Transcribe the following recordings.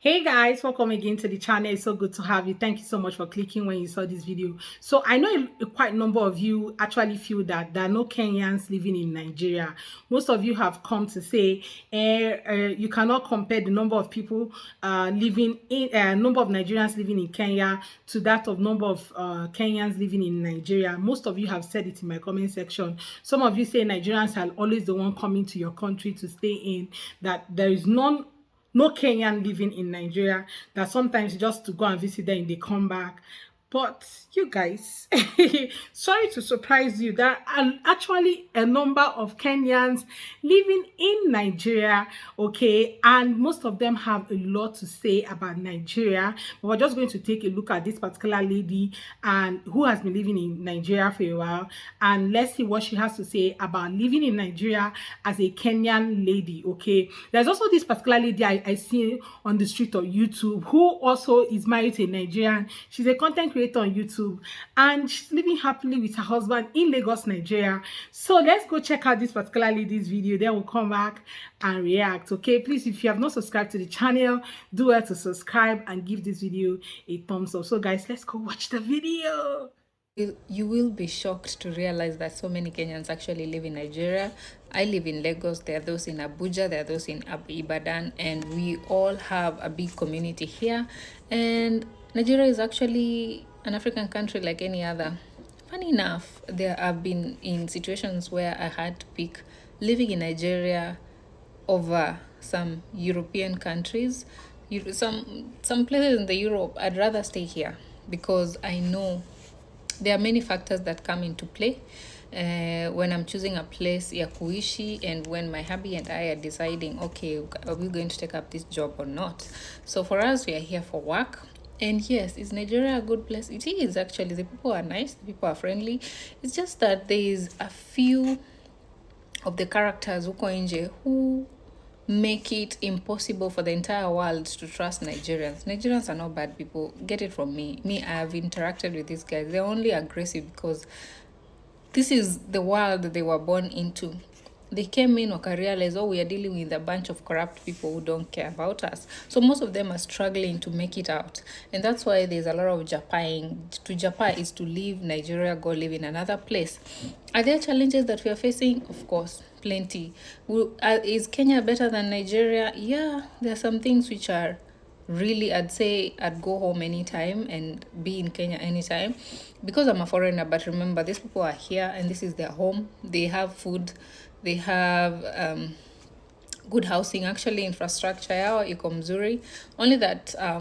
Hey guys, welcome again to the channel. It's so good to have you. Thank you so much for clicking when you saw this video. So I know a quite number of you actually feel that there are no Kenyans living in Nigeria. Most of you have come to say you cannot compare the number of people living in number of Nigerians living in Kenya to that of number of Kenyans living in Nigeria. Most of you have said it in my comment section. Some of you say Nigerians are always the one coming to your country to stay in, that there is no Kenyan living in Nigeria, that sometimes just to go and visit them, they come back. But you guys, sorry to surprise you, there are actually a number of Kenyans living in Nigeria, okay, and most of them have a lot to say about Nigeria. But we're just going to take a look at this particular lady and who has been living in Nigeria for a while, and let's see what she has to say about living in Nigeria as a Kenyan lady, okay. There's also this particular lady I see on the street of YouTube who also is married to a Nigerian. She's a content creator on YouTube and she's living happily with her husband in Lagos, Nigeria. So let's go check out this particular lady's video, then we'll come back and react, okay. Please, if you have not subscribed to the channel, do well to subscribe and give this video a thumbs up. So guys, let's go watch the video. You will be shocked to realize that so many Kenyans actually live in Nigeria. I live in Lagos, there are those in Abuja, there are those in Ibadan, and we all have a big community here. And Nigeria is actually an African country like any other. Funny enough, there have been in situations where I had to pick living in Nigeria over some European countries. Some places in the Europe, I'd rather stay here because I know there are many factors that come into play when I'm choosing a place ya kuishi, and when my hubby and I are deciding, okay, are we going to take up this job or not? So for us, we are here for work. And yes, is Nigeria a good place? It is actually. The people are nice, the people are friendly. It's just that there is a few of the characters huko nje who make it impossible for the entire world to trust Nigerians. Nigerians are not bad people. Get it from me. I have interacted with these guys. They're only aggressive because this is the world they were born into. They came in waka realize, oh, we are dealing with a bunch of corrupt people who don't care about us. So most of them are struggling to make it out. And that's why there's a lot of japaying. To japay is to leave Nigeria, go live in another place. Are there challenges that we are facing? Of course, plenty. Is Kenya better than Nigeria? Yeah, there are some things which are really, I'd say I'd go home anytime and be in Kenya anytime because I'm a foreigner. But remember, these people are here and this is their home. They have food, they have good housing. Actually, infrastructure yao iko mzuri. Only that I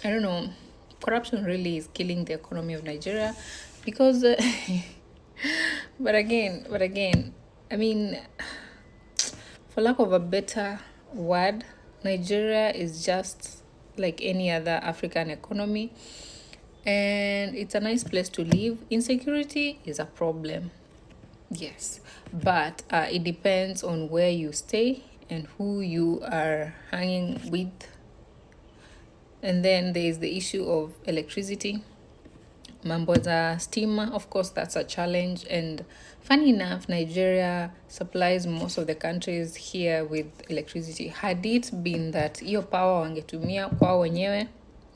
don't know, corruption really is killing the economy of Nigeria because but again, I mean, for lack of a better word, Nigeria is just like any other African economy, and it's a nice place to live. Insecurity is a problem, yes, but it depends on where you stay and who you are hanging with. And then there is the issue of electricity. Mambo za stima, of course, that's a challenge. And funny enough, Nigeria supplies most of the countries here with electricity. Had it been that hiyo power wangetumia kwao wenyewe,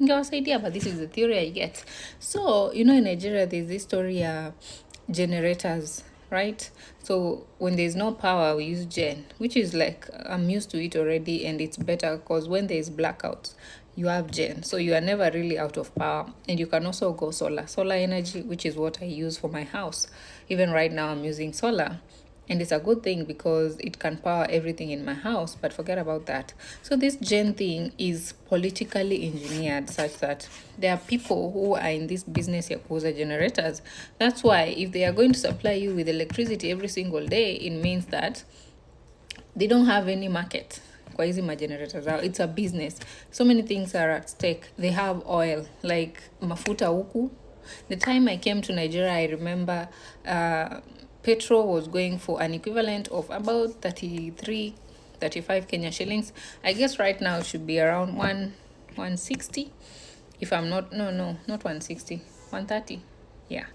ingewasaidia, but this is the theory I get. So, you know, in Nigeria, there's this story generators, right? So when there's no power, we use gen, which is like, I'm used to it already, and it's better because when there's blackouts, you have gen, so you are never really out of power. And you can also go solar energy, which is what I use for my house. Even right now I'm using solar, and it's a good thing because it can power everything in my house. But forget about that. So this gen thing is politically engineered such that there are people who are in this business ya kuuza generators. That's why if they are going to supply you with electricity every single day, it means that they don't have any market kwa hizi magenerators zao. It's a business. So many things are at stake. They have oil, like mafuta huku. The time I came to Nigeria, I remember petrol was going for an equivalent of about 33, 35 Kenya shillings. I guess right now it should be around 160. If I'm not, no, not 160, 130. Yeah.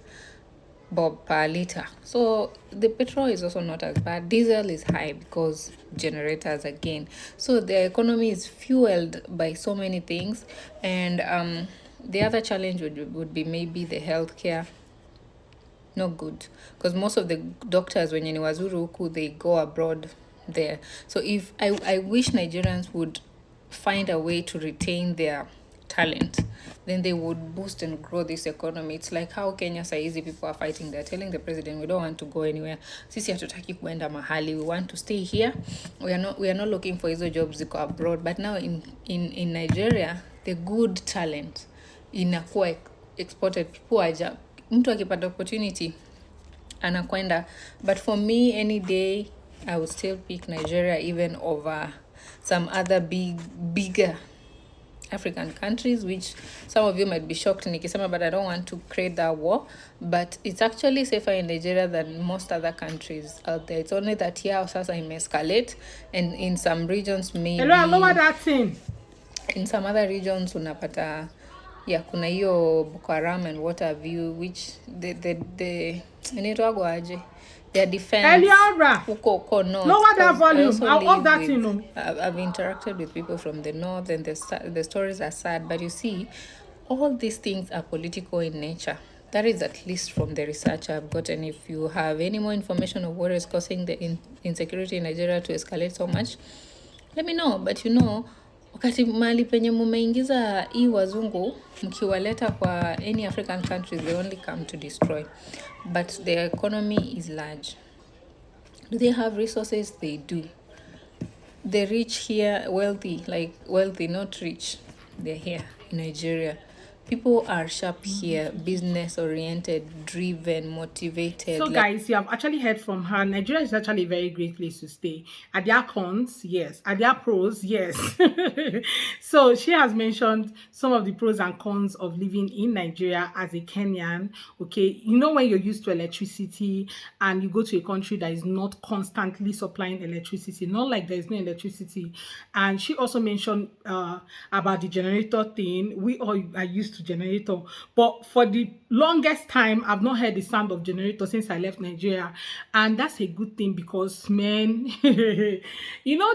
bob per liter. So the petrol is also not as bad. Diesel is high because generators again. So the economy is fueled by so many things. And the other challenge would be maybe the healthcare. Not good, because most of the doctors when you wazuru huku, they go abroad there. So if I wish Nigerians would find a way to retain their talent, then they would boost and grow this economy. It's like how Kenya saizi people are fighting. They're telling the president we don't want to go anywhere. Sisi hatutaki kuenda mahali. We want to stay here. We are not looking for hizo jobs ziko abroad. But now in Nigeria, the good talent inakuwa exported. People are mtu akipata opportunity anakwenda. But for me, any day I would still pick Nigeria even over some other bigger African countries, which some of you might be shocked nikisema, but I don't want to create that war. But it's actually safer in Nigeria than most other countries out there. It's only that here sasa escalate, and in some regions maybe Hello, lower that thing. In some other regions unapata kuna hiyo Boko Haram and what have you, which the inaitwago aje, their defense Eliara, huko north. lower that volume. I'll off that with, thing. I've interacted with people from the north, and the stories are sad. But you see, all these things are political in nature. That is at least from the research I've gotten. If you have any more information of what is causing the insecurity in Nigeria to escalate so much, let me know. But wakati mali penye mumeingiza hii wazungu, mkiwaleta kwa any African countries, they only come to destroy. But their economy is large. Do they have resources? They do. The rich here, wealthy, not rich. They're here in Nigeria. People are sharp here, business oriented, driven, motivated. So guys, you have actually heard from her. Nigeria is actually a very great place to stay. Are there cons? Yes. Are there pros? Yes. So she has mentioned some of the pros and cons of living in Nigeria as a Kenyan. Okay, when you're used to electricity and you go to a country that is not constantly supplying electricity, not like there's no electricity. And she also mentioned about the generator thing. We all are used to generator, but for the longest time I've not heard the sound of generator since I left Nigeria, and that's a good thing because man the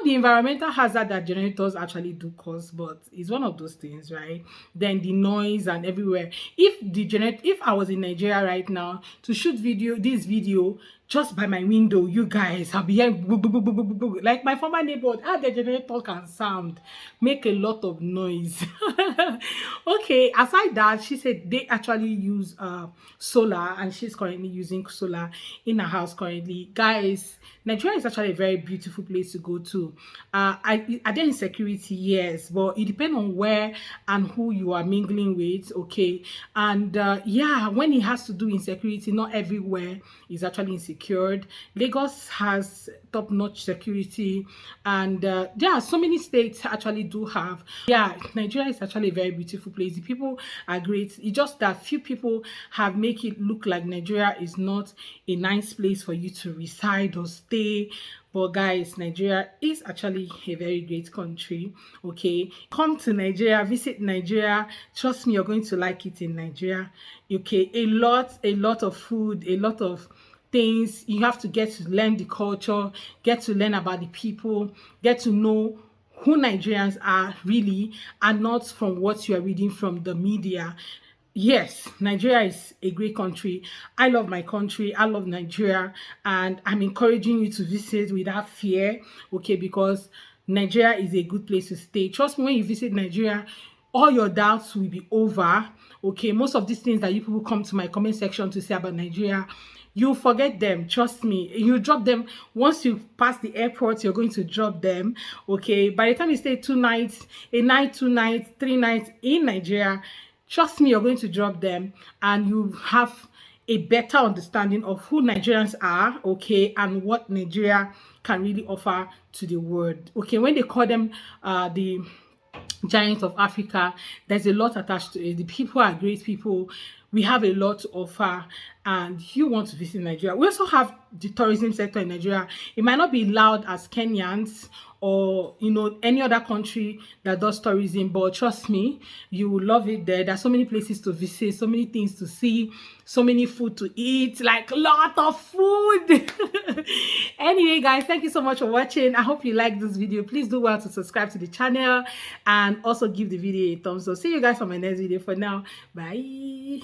environmental hazard that generators actually do cause, but it's one of those things, right? Then the noise and everywhere. If I was in Nigeria right now to shoot this video just by my window, you guys, I'll be hearing boo, boo, boo, boo, boo, boo, boo. Like my former neighborhood, how the generator can sound, make a lot of noise. Okay, aside that, she said they actually use solar, and she's currently using solar in her house currently. Guys, Nigeria is actually a very beautiful place to go to. Are there insecurity? Yes, but it depends on where and who you are mingling with, okay? And yeah, when it has to do insecurity, not everywhere is actually insecured. Lagos has top-notch security, and there are so many states actually do have. Yeah, Nigeria is actually a very beautiful place. The people are great. It's just that few people have make it look like Nigeria is not a nice place for you to reside or stay. But guys, Nigeria is actually a very great country. Okay, come to Nigeria, visit Nigeria. Trust me, you're going to like it in Nigeria. Okay, a lot of food, a lot of things. You have to get to learn the culture, get to learn about the people, get to know who Nigerians are really, and not from what you are reading from the media. Yes, Nigeria is a great country. I love my country. I love Nigeria. And I'm encouraging you to visit without fear, okay, because Nigeria is a good place to stay. Trust me, when you visit Nigeria, all your doubts will be over, okay? Most of these things that you people come to my comment section to say about Nigeria, you forget them. Trust me, you drop them once you pass the airport. You're going to drop them, okay? By the time you stay 2 nights, a night, 2 nights, 3 nights in Nigeria, trust me, you're going to drop them, and you have a better understanding of who Nigerians are, okay, and what Nigeria can really offer to the world. Okay, when they call them the giant of Africa. There's a lot attached to it. The people are great people. We have a lot to offer, and you want to visit Nigeria. We also have the tourism sector in Nigeria. It might not be loud as Kenyans or any other country that does tourism, but trust me, you will love it there. There's so many places to visit, so many things to see, so many food to eat, like a lot of food. Anyway, guys, thank you so much for watching. I hope you like this video. Please do well to subscribe to the channel and also give the video a thumbs up. See you guys on my next video. For now, bye.